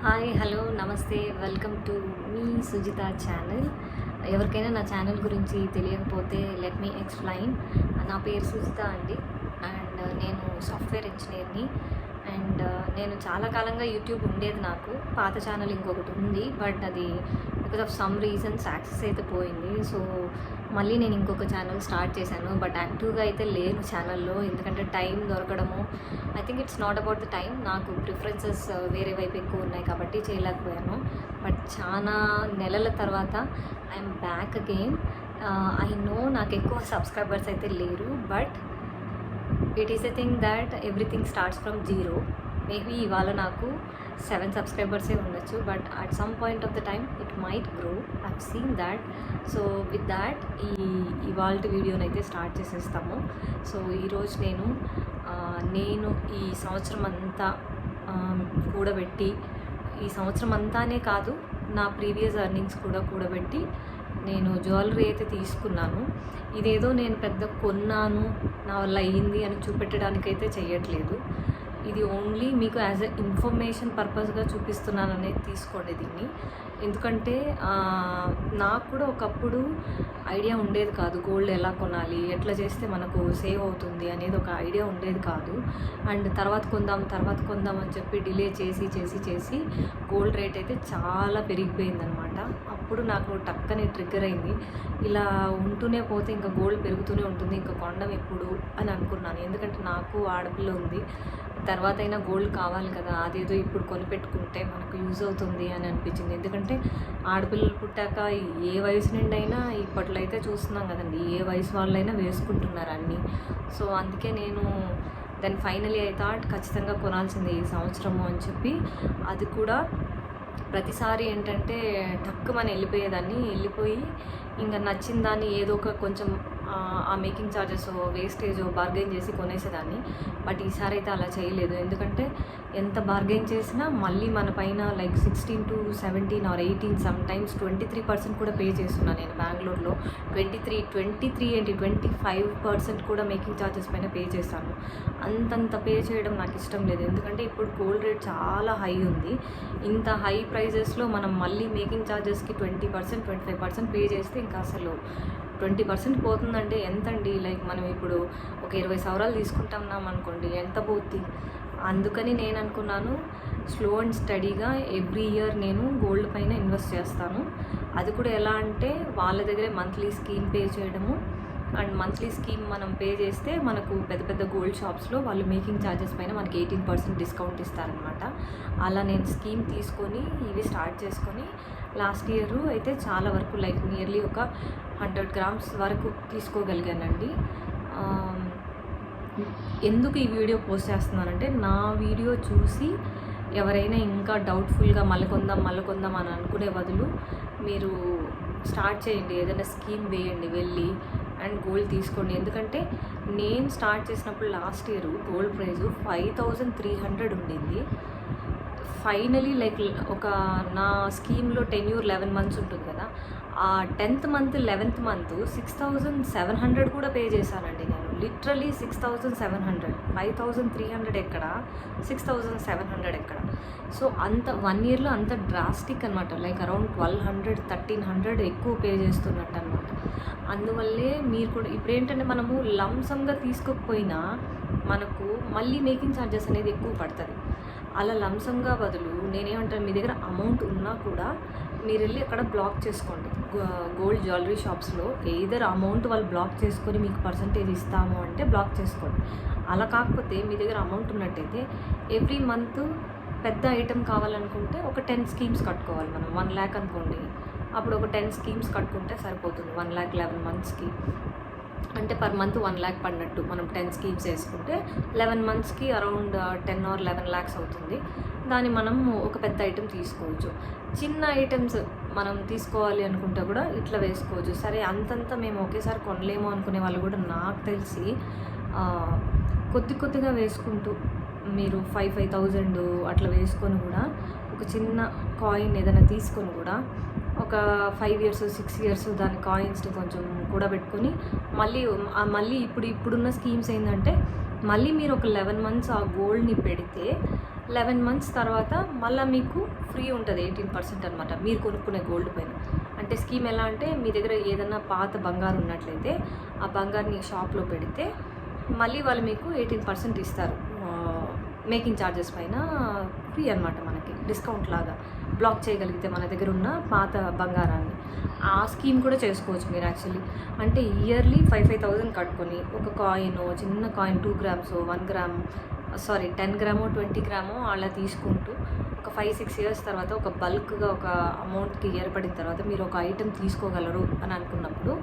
Hi hello నమస్తే welcome to me Sujitha channel. ఎవరికైనా నా ఛానల్ గురించి తెలియకపోతే లెట్ మీ ఎక్స్ప్లెయిన్. నా పేరు సుజిత అండి అండ్ నేను సాఫ్ట్వేర్ ఇంజనీర్ని. అండ్ నేను చాలా కాలంగా యూట్యూబ్ ఉండేది, నాకు పాత ఛానల్ ఇంకొకటి ఉంది, బట్ అది because of some reasons access అయితే పోయింది. సో మళ్ళీ నేను ఇంకొక ఛానల్ స్టార్ట్ చేశాను, బట్ యాక్టివ్గా అయితే లేను ఛానల్లో, ఎందుకంటే టైం దొరకడము. I think it's not about the time, నాకు ప్రిఫరెన్సెస్ వేరే వైపు ఎక్కువ ఉన్నాయి కాబట్టి చేయలేకపోయాను. బట్ చాలా నెలల తర్వాత I'm back again. I know నాకు ఎక్కువ సబ్స్క్రైబర్స్ అయితే లేరు, but it is a thing that everything starts from zero. Maybe ఇవాళ నాకు 7 సబ్స్క్రైబర్సే ఉండొచ్చు, but at some point of the time it might grow. I've seen that. So with that ఇవాళ వీడియోని అయితే స్టార్ట్ చేసేస్తాము. సో ఈరోజు నేను ఈ సంవత్సరం అంతా కూడబెట్టి, ఈ సంవత్సరం అంతానే కాదు, నా ప్రీవియస్ ఎర్నింగ్స్ కూడా కూడబెట్టి నేను జ్యువెలరీ అయితే తీసుకున్నాను. ఇదేదో నేను పెద్ద కొన్నాను, నా వల్ల అయ్యింది అని చూపెట్టడానికైతే చెయ్యట్లేదు. ఇది ఓన్లీ మీకు యాజ్ ఎ ఇన్ఫర్మేషన్ పర్పస్గా చూపిస్తున్నాను అనేది తీసుకోండి దీన్ని. ఎందుకంటే నాకు కూడా ఒకప్పుడు ఐడియా ఉండేది కాదు, గోల్డ్ ఎలా కొనాలి, ఎట్లా చేస్తే మనకు సేవ్ అవుతుంది అనేది ఒక ఐడియా ఉండేది కాదు. అండ్ తర్వాత కొందాం అని చెప్పి డిలే చేసి గోల్డ్ రేట్ అయితే చాలా పెరిగిపోయిందనమాట. అప్పుడు నాకు టక్కని ట్రిగ్గర్ అయింది, ఇలా ఉంటూనే పోతే ఇంకా గోల్డ్ పెరుగుతూనే ఉంటుంది, ఇంకా కొండం ఎప్పుడు అని అనుకున్నాను. ఎందుకంటే నాకు ఆడపిల్ల ఉంది, తర్వాత అయినా గోల్డ్ కావాలి కదా, అదేదో ఇప్పుడు కొనిపెట్టుకుంటే మనకు యూజ్ అవుతుంది అని అనిపించింది. ఎందుకంటే ఆడపిల్లలు పుట్టాక ఏ వయసు నుండి అయినా ఇప్పట్లో అయితే చూస్తున్నాం కదండి, ఏ వయసు వాళ్ళైనా వేసుకుంటున్నారు అన్నీ. సో అందుకే నేను దాన్ని ఫైనలీ ఐ థాట్ ఖచ్చితంగా కొనాల్సిందే ఈ సంవత్సరము అని చెప్పి. అది కూడా ప్రతిసారి ఏంటంటే టక్కుమని వెళ్ళిపోయి ఇంకా నచ్చిన దాన్ని ఏదో ఒక కొంచెం ఆ మేకింగ్ ఛార్జెస్ వేస్టేజ్ బార్గెన్ చేసి కొనేసేదాన్ని. బట్ ఈసారి అయితే అలా చేయలేదు, ఎందుకంటే ఎంత బార్గెన్ చేసినా మళ్ళీ మన పైన like 16 to 17 or 18 some times 23% కూడా పే చేస్తున్నాను. నేను బెంగళూరులో 23 ఏంటి 25% కూడా మేకింగ్ ఛార్జెస్ పైన పే చేస్తాను. అంతంత పే చేయడం నాకు ఇష్టం లేదు, ఎందుకంటే ఇప్పుడు గోల్డ్ రేట్ చాలా హై ఉంది. ఇంత హై ప్రైజెస్లో మనం మళ్ళీ మేకింగ్ ఛార్జెస్కి 20% 25% పే చేస్తే ఇంకా అసలు 20% పోతుందంటే ఎంతండి? లైక్ మనం ఇప్పుడు ఒక 20,000 తీసుకుంటున్నాం అనుకోండి, ఎంత పోతుంది? అందుకని నేను అనుకున్నాను స్లో అండ్ స్టడీగా ఎవ్రీ ఇయర్ నేను గోల్డ్ పైన ఇన్వెస్ట్ చేస్తాను. అది కూడా ఎలా అంటే వాళ్ళ దగ్గరే మంత్లీ స్కీమ్ పే చేయడము. అండ్ మంత్లీ స్కీమ్ మనం పే చేస్తే మనకు పెద్ద గోల్డ్ షాప్స్లో వాళ్ళు మేకింగ్ ఛార్జెస్ పైన మనకి 18% డిస్కౌంట్ ఇస్తారనమాట. అలా నేను స్కీమ్ తీసుకొని ఇవి స్టార్ట్ చేసుకొని లాస్ట్ ఇయర్ అయితే చాలా వరకు లైక్ నియర్లీ ఒక 100 grams వరకు తీసుకోగలిగానండి. ఎందుకు ఈ వీడియో పోస్ట్ చేస్తున్నానంటే, నా వీడియో చూసి ఎవరైనా ఇంకా డౌట్ఫుల్గా మళ్ళీ కొందాం అని అనుకునే బదులు మీరు స్టార్ట్ చేయండి, ఏదైనా స్కీమ్ వేయండి వెళ్ళి అండ్ గోల్డ్ తీసుకోండి. ఎందుకంటే నేను స్టార్ట్ చేసినప్పుడు లాస్ట్ ఇయర్ గోల్డ్ ప్రైస్ 5,300 ఉండింది. ఫైనలీ లైక్ ఒక నా స్కీమ్లో టెన్యూర్ 11 months ఉంటుంది కదా, ఆ 10th month 11th month 6,700 కూడా పే చేశానండి నేను. లిటరలీ 6,700, 5,300 ఎక్కడ, 6,700 ఎక్కడ. సో అంత 1 yearలో అంత డ్రాస్టిక్ అనమాట, లైక్ అరౌండ్ 1,200 1,300 ఎక్కువ పే చేస్తున్నట్టు అనమాట. అందువల్లే మీరు కూడా ఇప్పుడు ఏంటంటే మనము లంసంగా తీసుకోకపోయినా మనకు మళ్ళీ మేకింగ్ ఛార్జెస్ అనేది ఎక్కువ పడుతుంది. అలా లంసంగా బదులు నేనేమంటాను, మీ దగ్గర అమౌంట్ ఉన్నా కూడా మీరు వెళ్ళి అక్కడ బ్లాక్ చేసుకోండి. గోల్డ్ జ్యువెలరీ షాప్స్లో ఎయిదర్ అమౌంట్ వాళ్ళు బ్లాక్ చేసుకొని మీకు పర్సంటేజ్ ఇస్తాము అంటే బ్లాక్ చేసుకోండి. అలా కాకపోతే మీ దగ్గర అమౌంట్ ఉన్నట్టయితే ఎవ్రీ మంత్ పెద్ద ఐటెం కావాలనుకుంటే ఒక 10 schemes కట్టుకోవాలి. మనం 1 lakh అనుకోండి, అప్పుడు ఒక 10 schemes కట్టుకుంటే సరిపోతుంది. 1 lakh 11 monthsకి అంటే పర్ మంత్ 1 lakh పడినట్టు. మనం 10 schemes వేసుకుంటే 11 monthsకి అరౌండ్ 10 or 11 lakhs అవుతుంది. దాన్ని మనం ఒక పెద్ద ఐటెం తీసుకోవచ్చు. చిన్న ఐటమ్స్ మనం తీసుకోవాలి అనుకుంటే కూడా ఇట్లా వేసుకోవచ్చు. సరే అంతంత మేము ఒకేసారి కొనలేము అనుకునే వాళ్ళు కూడా నాకు తెలిసి కొద్దిగా వేసుకుంటూ మీరు 5,000 అట్లా వేసుకొని కూడా ఒక చిన్న కాయిన్ ఏదైనా తీసుకొని కూడా ఒక 5 years 6 years దాని కాయిన్స్ని కొంచెం కూడబెట్టుకొని మళ్ళీ ఇప్పుడున్న స్కీమ్స్ ఏంటంటే మళ్ళీ మీరు ఒక 11 months ఆ గోల్డ్ని పెడితే 11 months తర్వాత మళ్ళీ మీకు ఫ్రీ ఉంటుంది 18% అనమాట మీరు కొనుక్కునే గోల్డ్ పైన. అంటే స్కీమ్ ఎలా అంటే మీ దగ్గర ఏదైనా పాత బంగారు ఉన్నట్లయితే ఆ బంగారుని షాప్లో పెడితే మళ్ళీ వాళ్ళు మీకు 18% ఇస్తారు. మేకింగ్ ఛార్జెస్ పైన ఫ్రీ అనమాట, మనకి డిస్కౌంట్ లాగా బ్లాక్ చేయగలిగితే మన దగ్గర ఉన్న పాత బంగారాన్ని. ఆ స్కీమ్ కూడా చేసుకోవచ్చు మీరు యాక్చువల్లీ. అంటే ఇయర్లీ 5,000 కట్టుకొని ఒక కాయిన్, చిన్న coin 2 grams 1 gram 10 grams 20 grams అలా తీసుకుంటూ ఒక 5-6 years తర్వాత ఒక బల్క్గా ఒక అమౌంట్కి ఏర్పడిన తర్వాత మీరు ఒక ఐటెం తీసుకోగలరు అని అనుకున్నప్పుడు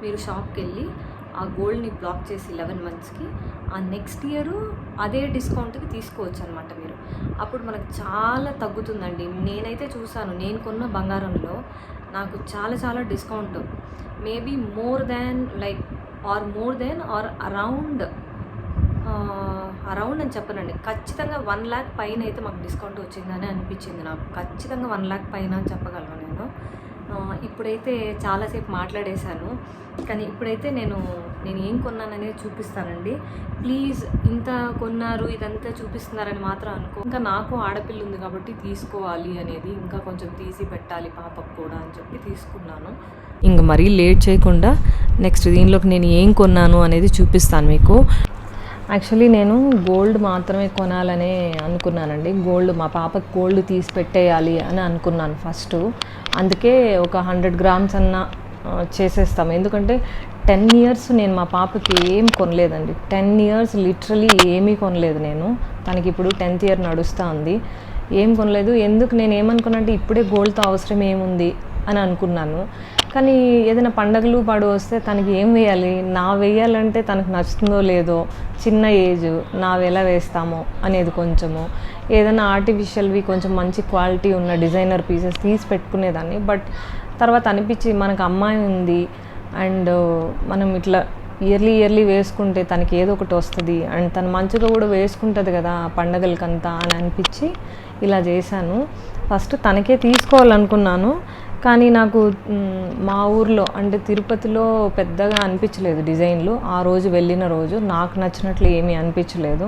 మీరు షాప్కి వెళ్ళి ఆ గోల్డ్ని బ్లాక్ చేసి 11 monthsకి ఆ నెక్స్ట్ ఇయర్ అదే డిస్కౌంట్కి తీసుకోవచ్చు అనమాట మీరు. అప్పుడు మనకు చాలా తగ్గుతుందండి. నేనైతే చూసాను, నేను కొన్న బంగారంలో నాకు చాలా చాలా discount, maybe more than or around అని చెప్పనండి, ఖచ్చితంగా 1 lakh పైన అయితే మాకు డిస్కౌంట్ వచ్చిందని అనిపించింది నాకు. ఖచ్చితంగా 1 lakh పైన అని చెప్పగలను నేను. ఇప్పుడైతే చాలాసేపు మాట్లాడేశాను, కానీ ఇప్పుడైతే నేను ఏం కొన్నాననేది చూపిస్తానండి. ప్లీజ్ ఇంత కొన్నారు ఇదంతా చూపిస్తున్నారని మాత్రం అనుకో. ఇంకా నాకు ఆడపిల్ల ఉంది కాబట్టి తీసుకోవాలి అనేది, ఇంకా కొంచెం తీసి పెట్టాలి పాపకు కూడా అని చెప్పి తీసుకున్నాను. ఇంక మరీ లేట్ చేయకుండా నెక్స్ట్ దీనిలోకి నేను ఏం కొన్నాను అనేది చూపిస్తాను మీకు. యాక్చువల్లీ నేను గోల్డ్ మాత్రమే కొనాలనే అనుకున్నానండి. మా పాపకి గోల్డ్ తీసి పెట్టేయాలి అని అనుకున్నాను ఫస్ట్. అందుకే ఒక 100 grams అన్న చేసేస్తాం. ఎందుకంటే 10 years నేను మా పాపకి ఏం కొనలేదండి. 10 years లిటరలీ ఏమీ కొనలేదు నేను. తనకి ఇప్పుడు 10th year నడుస్తూ ఉంది, ఏం కొనలేదు. ఎందుకు నేను ఏమనుకున్నానంటే ఇప్పుడే గోల్డ్తో అవసరం ఏముంది అని అనుకున్నాను. కానీ ఏదైనా పండగలు వస్తే తనకి ఏం వేయాలి, వేయాలంటే తనకు నచ్చుతుందో లేదో, చిన్న ఏజ్ ఎలా వేస్తామో అనేది కొంచెము, ఏదైనా ఆర్టిఫిషియల్వి కొంచెం మంచి క్వాలిటీ ఉన్న డిజైనర్ పీసెస్ తీసి పెట్టుకునేదాన్ని. బట్ తర్వాత అనిపించి మనకు అమ్మాయి ఉంది అండ్ మనం ఇట్లా ఇయర్లీ వేసుకుంటే తనకి ఏదో ఒకటి వస్తుంది అండ్ తను మంచిగా కూడా వేసుకుంటుంది కదా పండగలకంతా అని అనిపించి ఇలా చేశాను. ఫస్ట్ తనకే తీసుకోవాలనుకున్నాను, కానీ నాకు మా ఊర్లో అంటే తిరుపతిలో పెద్దగా అనిపించలేదు డిజైన్లు. ఆ రోజు వెళ్ళిన రోజు నాకు నచ్చినట్లు ఏమీ అనిపించలేదు.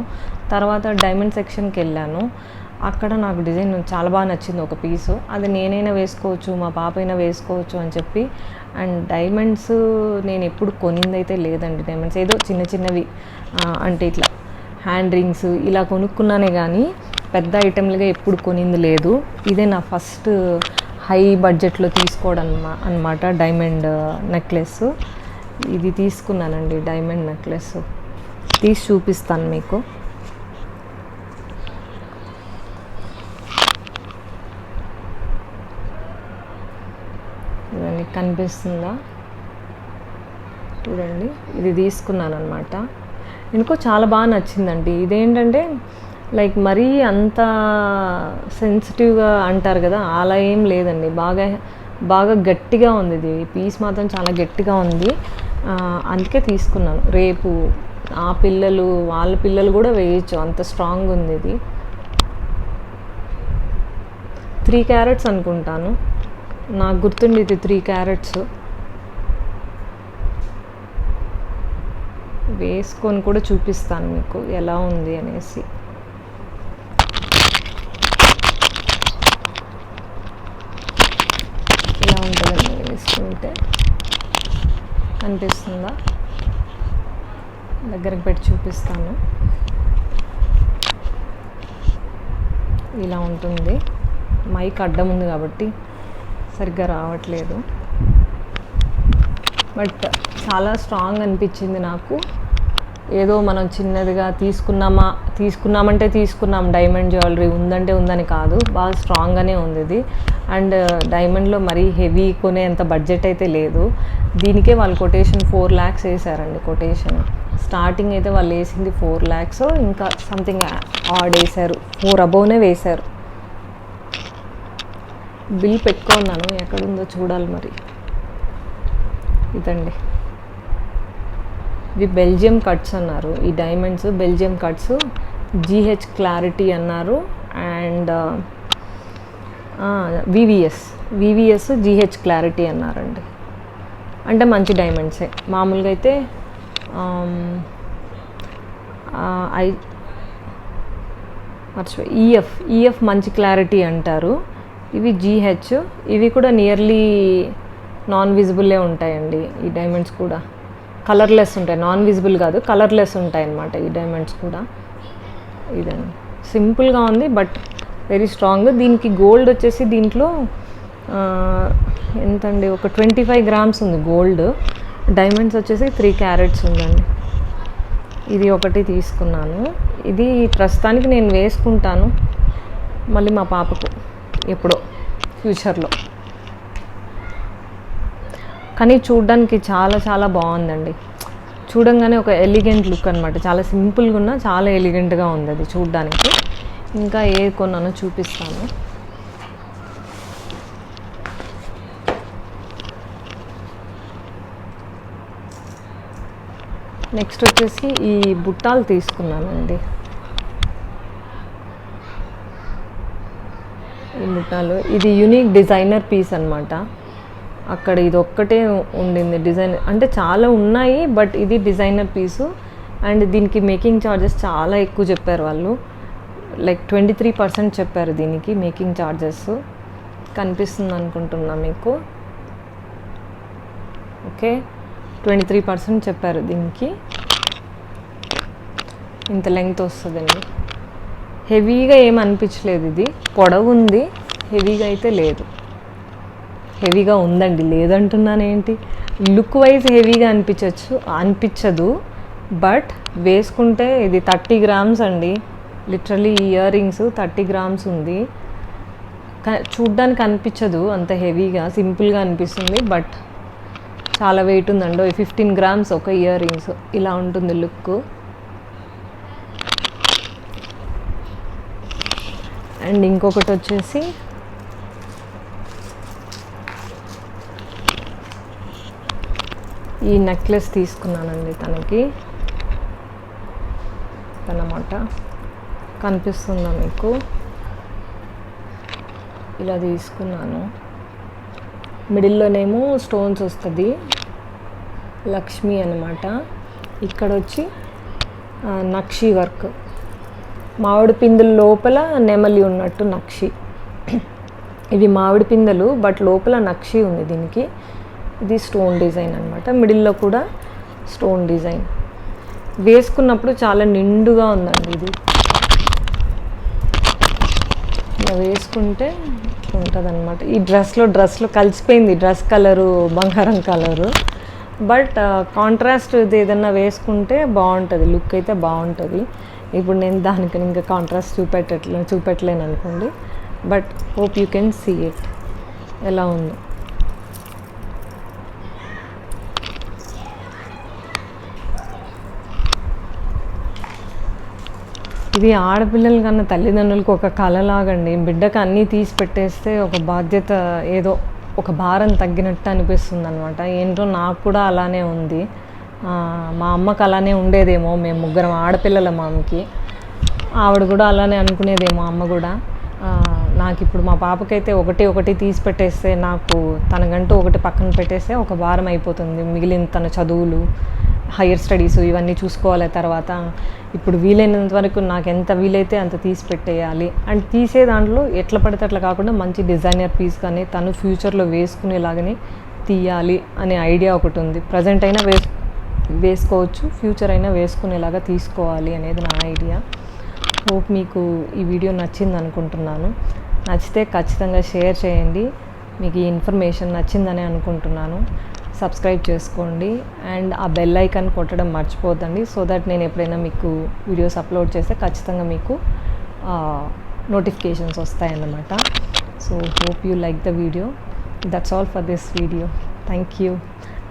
తర్వాత డైమండ్ సెక్షన్కి వెళ్ళాను, అక్కడ నాకు డిజైన్ చాలా బాగా నచ్చింది ఒక పీసు. అది నేనైనా వేసుకోవచ్చు, మా పాప అయినా వేసుకోవచ్చు అని చెప్పి. అండ్ డైమండ్స్ నేను ఎప్పుడు కొనిందైతే లేదండి. డైమండ్స్ ఏదో చిన్నవి అంటే ఇట్లా హ్యాండ్ రింగ్స్ ఇలా కొనుక్కున్నానే కానీ పెద్ద ఐటెంలుగా ఎప్పుడు కొనింది లేదు. ఇదే నా ఫస్ట్ హై బడ్జెట్లో తీసుకోవడం అనమాట. డైమండ్ నెక్లెస్ ఇది తీసుకున్నానండి. డైమండ్ నెక్లెస్ తీసి చూపిస్తాను మీకు. ఇదండి, కనిపిస్తుందా చూడండి. ఇది తీసుకున్నాను అనమాట. ఎందుకో చాలా బాగా నచ్చిందండి. ఇదేంటంటే లైక్ మరీ అంత సెన్సిటివ్గా అంటారు కదా, అలా ఏం లేదండి. బాగా గట్టిగా ఉంది. ఇది పీస్ మాత్రం చాలా గట్టిగా ఉంది, అందుకే తీసుకున్నాను. రేపు వాళ్ళ పిల్లలు కూడా వేయచ్చు, అంత స్ట్రాంగ్ ఉంది. ఇది 3 carats అనుకుంటాను, నాకు గుర్తుండి ఇది 3 carats. వేసుకొని కూడా చూపిస్తాను మీకు ఎలా ఉంది అనేసి. ఇలా ఉంటుందండి వేసుకుంటే. కనిపిస్తుందా? దగ్గరకు పెట్టి చూపిస్తాను. ఇలా ఉంటుంది. మైక్ అడ్డం ఉంది కాబట్టి సరిగ్గా రావట్లేదు, బట్ చాలా స్ట్రాంగ్ అనిపించింది నాకు. ఏదో మనం చిన్నదిగా తీసుకున్నామంటే తీసుకున్నాం, డైమండ్ జ్యువెలరీ ఉందంటే ఉందని కాదు, బాగా స్ట్రాంగ్గానే ఉంది ఇది. అండ్ డైమండ్లో మరీ హెవీ కొనేంత బడ్జెట్ అయితే లేదు. దీనికే వాళ్ళు కొటేషన్ 4 lakhs వేసారండి. కొటేషన్ స్టార్టింగ్ అయితే వాళ్ళు వేసింది 4 lakhs, ఇంకా సంథింగ్ ఆడ్ వేశారు, 4 aboveనే వేశారు. బిల్ పెట్టుకున్నాను, ఎక్కడుందో చూడాలి మరి. ఇదండి, ఇవి బెల్జియం కట్స్ అన్నారు. ఈ diamonds Belgium cuts, GH clarity అన్నారు. అండ్ వివిఎస్ GH క్లారిటీ అన్నారండి. అంటే మంచి డైమండ్సే. మామూలుగా అయితే మర్చిపోయి ఈఎఫ్ మంచి క్లారిటీ అంటారు. ఇవి జీహెచ్, ఇవి కూడా నియర్లీ నాన్ విజిబుల్లే ఉంటాయండి. ఈ డైమండ్స్ కూడా కలర్లెస్ ఉంటాయి, నాన్ విజిబుల్ కాదు, కలర్లెస్ ఉంటాయి అన్నమాట ఈ డైమండ్స్ కూడా. ఇదండి, సింపుల్గా ఉంది బట్ వెరీ స్ట్రాంగ్. దీనికి గోల్డ్ వచ్చేసి దీంట్లో ఎంతండి, ఒక 25 grams ఉంది గోల్డ్. డైమండ్స్ వచ్చేసి 3 carats ఉందండి. ఇది ఒకటి తీసుకున్నాను. ఇది ప్రస్తుతానికి నేను వేసుకుంటాను, మళ్ళీ మా పాపకు ఎప్పుడో ఫ్యూచర్లో. కానీ చూడ్డానికి చాలా చాలా బాగుందండి. చూడంగానే ఒక ఎలిగెంట్ లుక్ అనమాట. చాలా సింపుల్గా ఉన్నా చాలా ఎలిగెంట్గా ఉంది అది చూడ్డానికి. ఇంకా ఏ కొన్నానో చూపిస్తాను. నెక్స్ట్ వచ్చేసి ఈ బుట్టాలు తీసుకున్నానండి. ఈ బుట్టాలు, ఇది యూనిక్ డిజైనర్ పీస్ అనమాట. అక్కడ ఇది ఒక్కటే ఉండింది డిజైన్, అంటే చాలా ఉన్నాయి బట్ ఇది డిజైనర్ పీసు. అండ్ దీనికి మేకింగ్ ఛార్జెస్ చాలా ఎక్కువ చెప్పారు వాళ్ళు, లైక్ 23% చెప్పారు దీనికి మేకింగ్ ఛార్జెస్. కనిపిస్తుంది అనుకుంటున్నా మీకు. ఓకే, 23% చెప్పారు దీనికి. ఇంత లెంగ్త్ వస్తుందండి. హెవీగా ఏం అనిపించలేదు, ఇది పొడవు ఉంది, హెవీగా అయితే లేదు. హెవీగా ఉందండి, లేదంటున్నానేంటి. లుక్ వైజ్ హెవీగా అనిపించదు బట్ వేసుకుంటే ఇది 30 grams అండి. లిటరలీ ఇయర్ రింగ్స్ 30 grams ఉంది. చూడ్డానికి అనిపించదు అంత హెవీగా, సింపుల్గా అనిపిస్తుంది బట్ చాలా వెయిట్ ఉందండి. 15 grams ఒక ఇయర్ రింగ్స్. ఇలా ఉంటుంది లుక్. అండ్ ఇంకొకటి వచ్చేసి ఈ నెక్లెస్ తీసుకున్నానండి తనకి అన్నమాట. కనిపిస్తుందా మీకు? ఇలా తీసుకున్నాను. మిడిల్లోనేమో స్టోన్స్ వస్తుంది, లక్ష్మి అన్నమాట. ఇక్కడ వచ్చి నక్షి వర్క్, మామిడి పిందెల లోపల నెమలి ఉన్నట్టు నక్షి. ఇవి మామిడి పిందెలు బట్ లోపల నక్షి ఉంది దీనికి. ఇది స్టోన్ డిజైన్ అనమాట. మిడిల్లో కూడా స్టోన్ డిజైన్. వేసుకున్నప్పుడు చాలా నిండుగా ఉందండి ఇది. ఇలా వేసుకుంటే ఉంటుంది అనమాట. ఈ డ్రెస్లో కలిసిపోయింది డ్రెస్ కలరు, బంగారం కలరు. బట్ కాంట్రాస్ట్ ఇది ఏదన్నా వేసుకుంటే బాగుంటుంది, లుక్ అయితే బాగుంటుంది. ఇప్పుడు నేను దానికి ఇంకా కాంట్రాస్ట్ చూపెట్టలేను అనుకోండి. But hope you can see it ఎలా ఉందో. ఇది ఆడపిల్లల కన్నా తల్లిదండ్రులకు ఒక కళలాగండి. బిడ్డకు అన్నీ తీసి పెట్టేస్తే ఒక బాధ్యత, ఏదో ఒక భారం తగ్గినట్టు అనిపిస్తుంది అనమాట. ఏంటో నాకు కూడా అలానే ఉంది. మా అమ్మకు అలానే ఉండేదేమో, మేము ముగ్గురం ఆడపిల్లల మామకి. ఆవిడ కూడా అలానే అనుకునేదేమో అమ్మ కూడా. నాకు ఇప్పుడు మా పాపకైతే ఒకటి తీసి పెట్టేస్తే, నాకు తనకంటూ ఒకటి పక్కన పెట్టేస్తే ఒక భారం అయిపోతుంది. మిగిలిన తన చదువులు, హైయర్ స్టడీస్ ఇవన్నీ చూసుకోవాలి. తర్వాత ఇప్పుడు వీలైనంత వరకు నాకు ఎంత వీలైతే అంత తీసి పెట్టేయాలి. అండ్ తీసే దాంట్లో ఎట్లా పడితే అట్లా కాకుండా మంచి డిజైనర్ పీస్ కానీ తను ఫ్యూచర్లో వేసుకునేలాగానే తీయాలి అనే ఐడియా ఒకటి ఉంది. ప్రజెంట్ అయినా వేసుకోవచ్చు, ఫ్యూచర్ అయినా వేసుకునేలాగా తీసుకోవాలి అనేది నా ఐడియా. హోప్ మీకు ఈ వీడియో నచ్చింది అనుకుంటున్నాను. నచ్చితే ఖచ్చితంగా షేర్ చేయండి. మీకు ఈ ఇన్ఫర్మేషన్ నచ్చిందని అనుకుంటున్నాను. సబ్స్క్రైబ్ చేసుకోండి అండ్ ఆ బెల్ ఐకాన్ కొట్టడం మర్చిపోద్దండి. సో దట్ నేను ఎప్పుడైనా మీకు వీడియోస్ అప్లోడ్ చేస్తే ఖచ్చితంగా మీకు నోటిఫికేషన్స్ వస్తాయన్నమాట. So hope you like the video. That's all for this video. Thank you.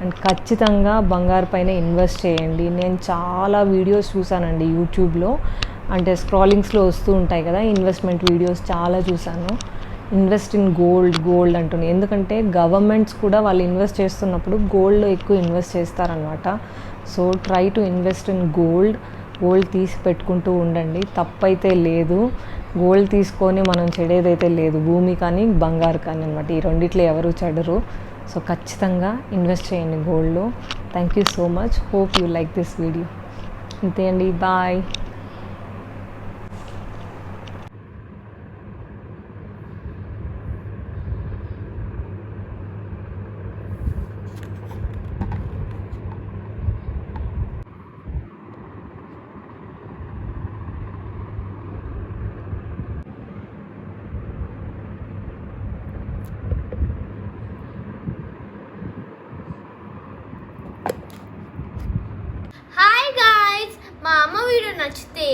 And ఖచ్చితంగా బంగారు పైన ఇన్వెస్ట్ చేయండి. నేను చాలా వీడియోస్ చూసానండి యూట్యూబ్లో, అంటే స్క్రాలింగ్స్లో వస్తూ ఉంటాయి కదా ఇన్వెస్ట్మెంట్ వీడియోస్, చాలా చూసాను. ఇన్వెస్ట్ ఇన్ గోల్డ్ అంటున్నాయి. ఎందుకంటే గవర్నమెంట్స్ కూడా వాళ్ళు ఇన్వెస్ట్ చేస్తున్నప్పుడు గోల్డ్లో ఎక్కువ ఇన్వెస్ట్ చేస్తారనమాట. So try to invest in gold తీసి పెట్టుకుంటూ ఉండండి. తప్పైతే లేదు. గోల్డ్ తీసుకొని మనం చెడేదైతే లేదు, భూమి కానీ బంగారు కానీ అనమాట. ఈ రెండిట్లో ఎవరు చెడరు. సో ఖచ్చితంగా ఇన్వెస్ట్ చేయండి గోల్డ్లో. Thank you so much. Hope you like this video. అంతే అండి, బాయ్. వీడియో నచ్చితే